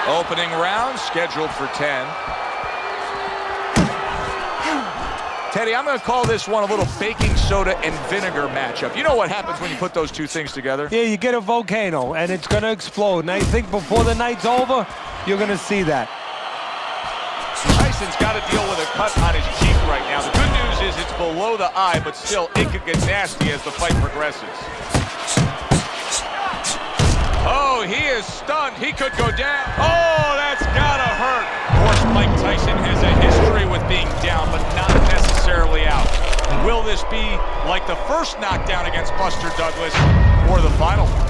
Opening round scheduled for 10. Teddy, I'm going to call this one a little baking soda and vinegar matchup. You know what happens when you put those two things together? Yeah, you get a volcano, and it's going to explode. And I think before the night's over, you're going to see that. Tyson's got to deal with a cut on his cheek right now. The good news is it's below the eye, but still, it could get nasty as the fight progresses. Oh, he is stunned. He could go down. Oh, that's got to hurt. Of course, Mike Tyson has a history with being down, but not necessarily out. Will this be like the first knockdown against Buster Douglas or the final one?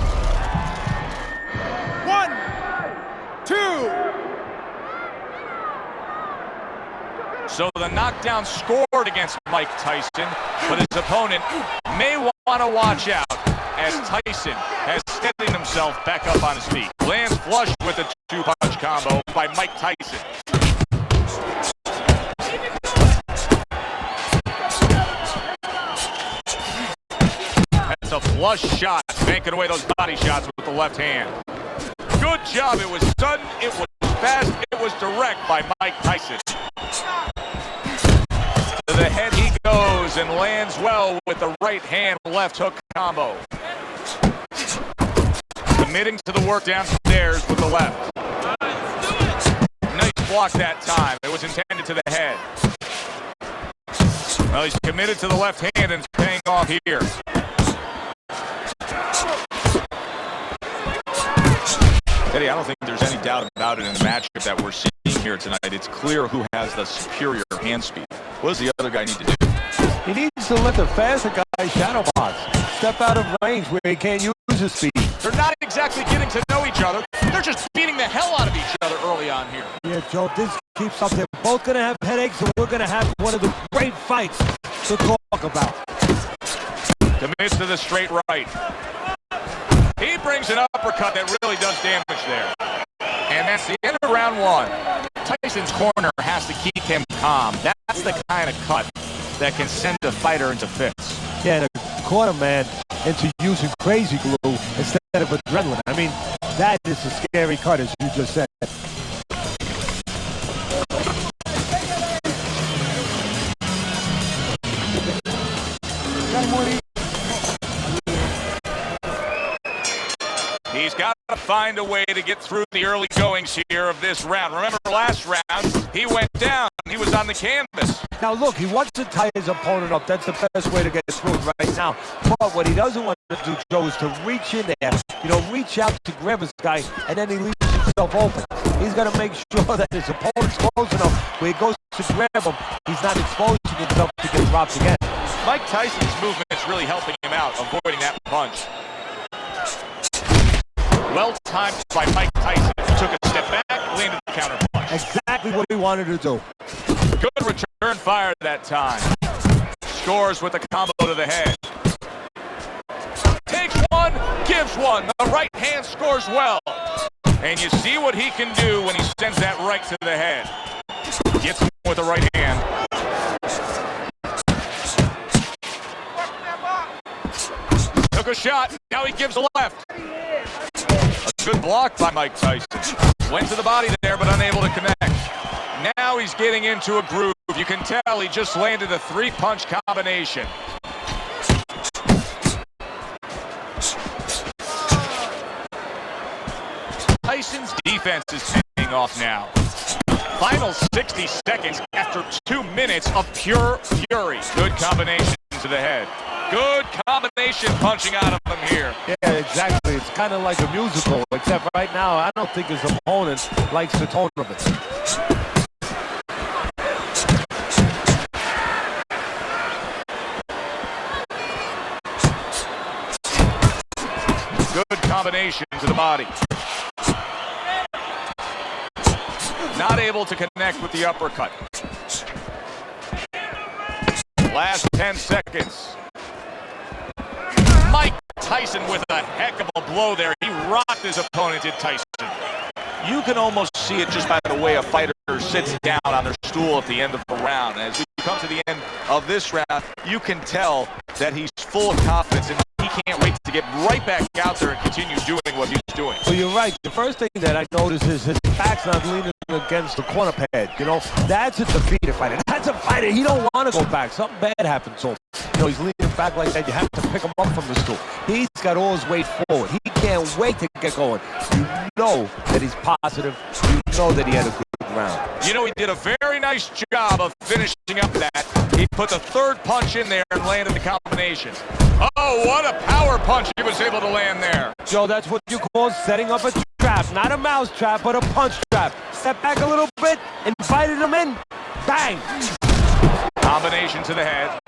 1, 2. So the knockdown scored against Mike Tyson, but his opponent may want to watch out as Tyson has steadied himself back up on his feet. Lands flush with a two-punch combo by Mike Tyson. That's a flush shot, banking away those body shots with the left hand. Good job. It was sudden, it was fast, it was direct by Mike Tyson. To the head he goes and lands well with the right hand left hook combo. Committing to the work downstairs with the left. Nice block that time. It was intended to the head. Well, he's committed to the left hand and it's paying off here. Teddy, I don't think there's any doubt about it in the matchup that we're seeing here tonight. It's clear who has the superior hand speed. What does the other guy need to do? He needs to let the faster guy shadow box. Step out of range where he can't use his speed. They're not exactly getting to know each other. They're just beating the hell out of each other early on here. Yeah, Joe, this keeps up. They're both going to have headaches, and we're going to have one of the great fights to talk about. Commits to the straight right. He brings an uppercut that really does damage there. And that's the end of round one. Tyson's corner has to keep him calm. That's the kind of cut that can send a fighter into fits. Yeah, the corner man into using crazy glue instead of adrenaline. I mean, that is a scary cut, as you just said. He's got to find a way to get through the early goings here of this round. Remember last round, he went down. He was on the canvas. Now look, he wants to tie his opponent up. That's the best way to get through it right now. But what he doesn't want to do, Joe, is to reach in there, reach out to grab his guy, and then he leaves himself open. He's got to make sure that his opponent's close enough where he goes to grab him. He's not exposing himself to get dropped again. Mike Tyson's movement's really helping him out, avoiding that punch. Well timed by Mike Tyson. He took a step back, landed the counter punch. Exactly what he wanted to do. Good return fire that time. Scores with a combo to the head. Takes one, gives one. The right hand scores well. And you see what he can do when he sends that right to the head. Gets him with the right hand. Took a shot, now he gives a left. A good block by Mike Tyson. Went to the body there, but unable to connect. Now he's getting into a groove. You can tell he just landed a three-punch combination. Tyson's defense is paying off now. Final 60 seconds after 2 minutes of pure fury. Good combination to the head. Good combination punching out of him here. Yeah, exactly. It's kind of like a musical, except right now I don't think his opponent likes the tone of it. Good combination to the body. Not able to connect with the uppercut. Last 10 seconds. Mike Tyson with a heck of a blow there. He rocked his opponent, did Tyson. You can almost see it just by the way a fighter sits down on their stool at the end of the round. As we come to the end of this round, you can tell that he's full of confidence and he can't wait to get right back out there and continue doing what he's doing. Well, you're right. The first thing that I notice is his back's not leaning against the corner pad. You know, that's a defeated fighter. That's a fighter. He don't want to go back. Something bad happened to him. You know, he's leaning back like that. You have to pick him up from the stool. He's got all his weight forward. He can't wait to get going. You know that he's positive. You know that he had a good round. You know, he did a very nice job of finishing up that. He put the third punch in there and landed the combination. Oh, what a power punch he was able to land there. Joe, that's what you call setting up a trap. Not a mouse trap, but a punch trap. Step back a little bit, invited him in. Bang! Combination to the head.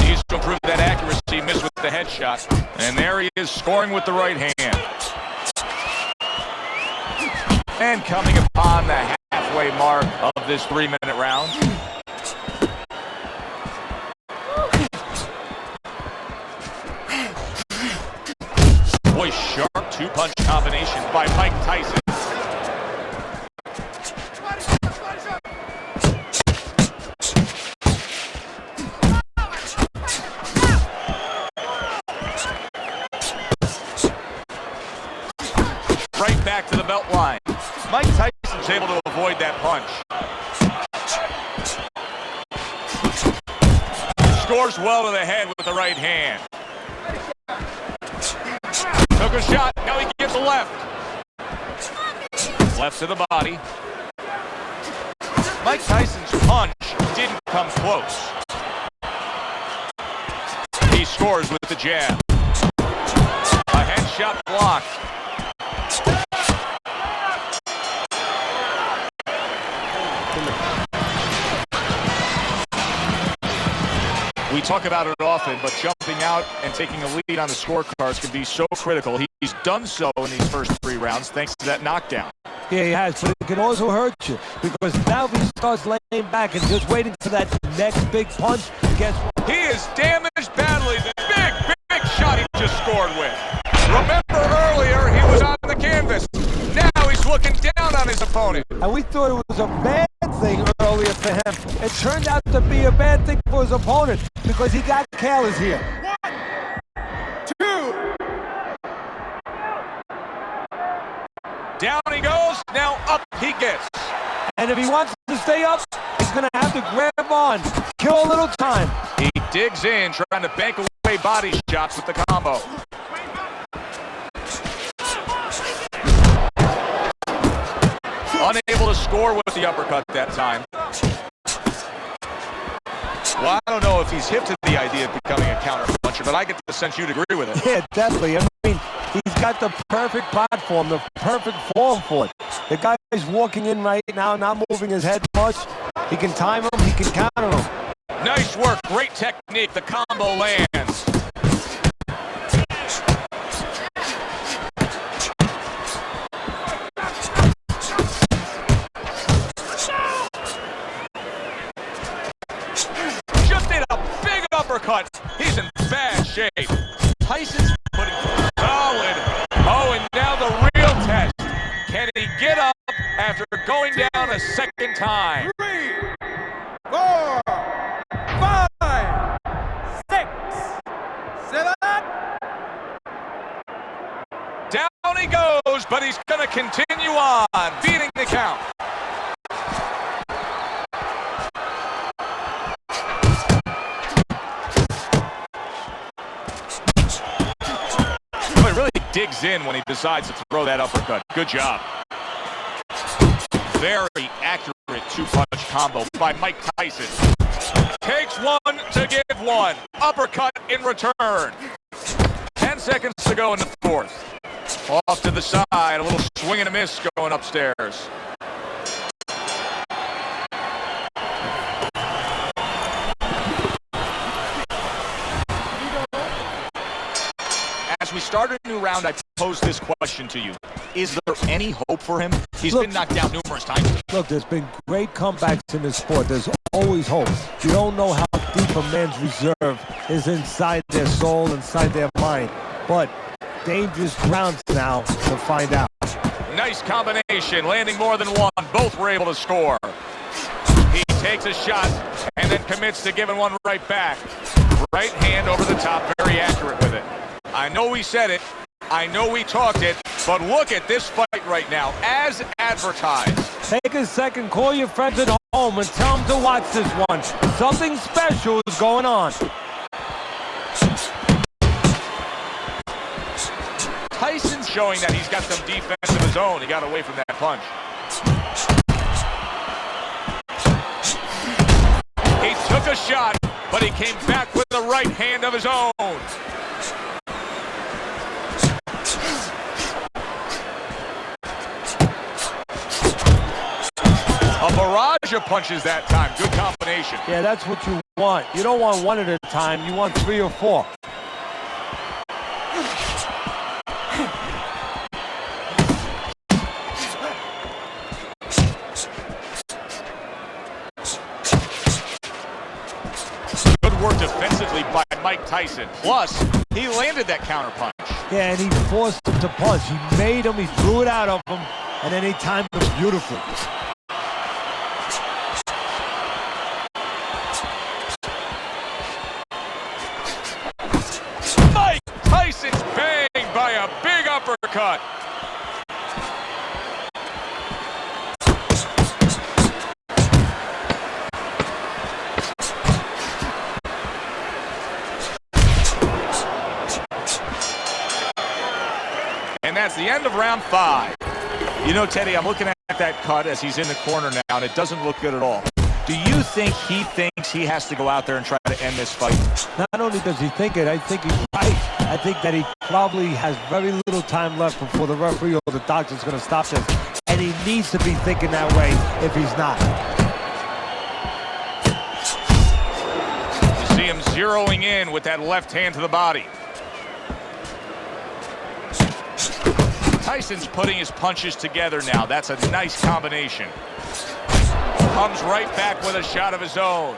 Needs to improve that accuracy, missed with the headshot. And there he is scoring with the right hand. And coming upon the halfway mark of this 3-minute round. Boy, sharp two-punch combination by Mike Tyson. Right back to the belt line. Mike Tyson's able to avoid that punch. Scores well to the head with the right hand. Took a shot, now he gets a left. Left to the body. Mike Tyson's punch didn't come close. He scores with the jab. A headshot blocked. We talk about it often, but jumping out and taking a lead on the scorecards can be so critical. He's done so in these first 3 rounds thanks to that knockdown. Yeah, he has, but it can also hurt you because now if he starts laying back and just waiting for that next big punch, guess what? He is damaged badly. The big shot he just scored with. Remember earlier, he was on the canvas. Now he's looking down on his opponent. And we thought it was a bad thing earlier for him. It turned out to be a bad thing for his opponent because he got careless here. 1, 2. Down he goes, now up he gets. And if he wants to stay up, he's going to have to grab on, kill a little time. He digs in, trying to bank away body shots with the combo. Unable to score with the uppercut that time. Well, I don't know if he's hip to the idea of becoming a counter-puncher, but I get the sense you'd agree with it. Yeah, definitely. I mean, he's got the perfect platform, the perfect form for it. The guy is walking in right now, not moving his head much. He can time him, he can counter him. Nice work, great technique. The combo lands. Uppercut. He's in bad shape. Tyson's putting solid. Oh, and now the real test. Can he get up after going down a second time? 3, 4, 5, 6, 7. Down he goes, but he's going to continue on, beating the count. Really digs in when he decides to throw that uppercut. Good job. Very accurate two-punch combo by Mike Tyson. Takes one to give one. Uppercut in return. 10 seconds to go in the 4th. Off to the side, a little swing and a miss going upstairs. As we start a new round, I pose this question to you. Is there any hope for him? He's been knocked down numerous times. Look, there's been great comebacks in this sport. There's always hope. You don't know how deep a man's reserve is inside their soul, inside their mind. But dangerous rounds now to find out. Nice combination, landing more than one. Both were able to score. He takes a shot and then commits to giving one right back. Right hand over the top, very accurate with it. I know we said it, I know we talked it, but look at this fight right now, as advertised. Take a second, call your friends at home and tell them to watch this one. Something special is going on. Tyson's showing that he's got some defense of his own. He got away from that punch. He took a shot, but he came back with the right hand of his own. A barrage of punches that time. Good combination. Yeah, that's what you want. You don't want one at a time. You want 3 or 4. Good work defensively by Mike Tyson. Plus, he landed that counter punch. Yeah, and he forced him to punch. He made him, he threw it out of him, and then he timed him beautifully. Mike Tyson's banged by a big uppercut. And that's the end of round 5. You know, Teddy, I'm looking at that cut as he's in the corner now, and it doesn't look good at all. Do you think he thinks he has to go out there and try to end this fight? Not only does he think it, I think he's right. I think that he probably has very little time left before the referee or the doctor's going to stop this. And he needs to be thinking that way if he's not. You see him zeroing in with that left hand to the body. Tyson's putting his punches together now. That's a nice combination. Comes right back with a shot of his own.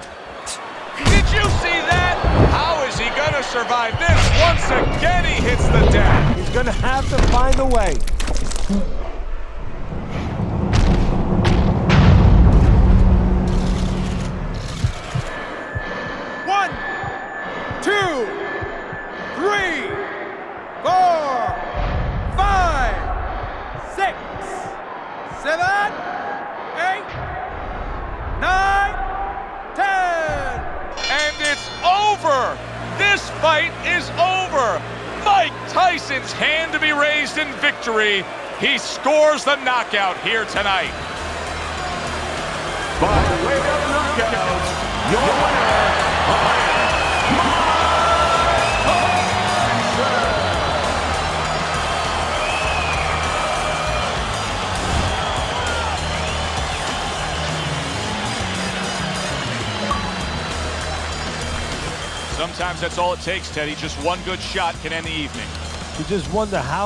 Did you see that? How is he going to survive this? Once again, he hits the deck. He's going to have to find a way. One, 2, 3, 4, 5, 6, 7, 8, 9, 10. And it's over. This fight is over. Mike Tyson's hand to be raised in victory. He scores the knockout here tonight. By way of knockout, your winner, Sometimes that's all it takes, Teddy. Just one good shot can end the evening. You just wonder how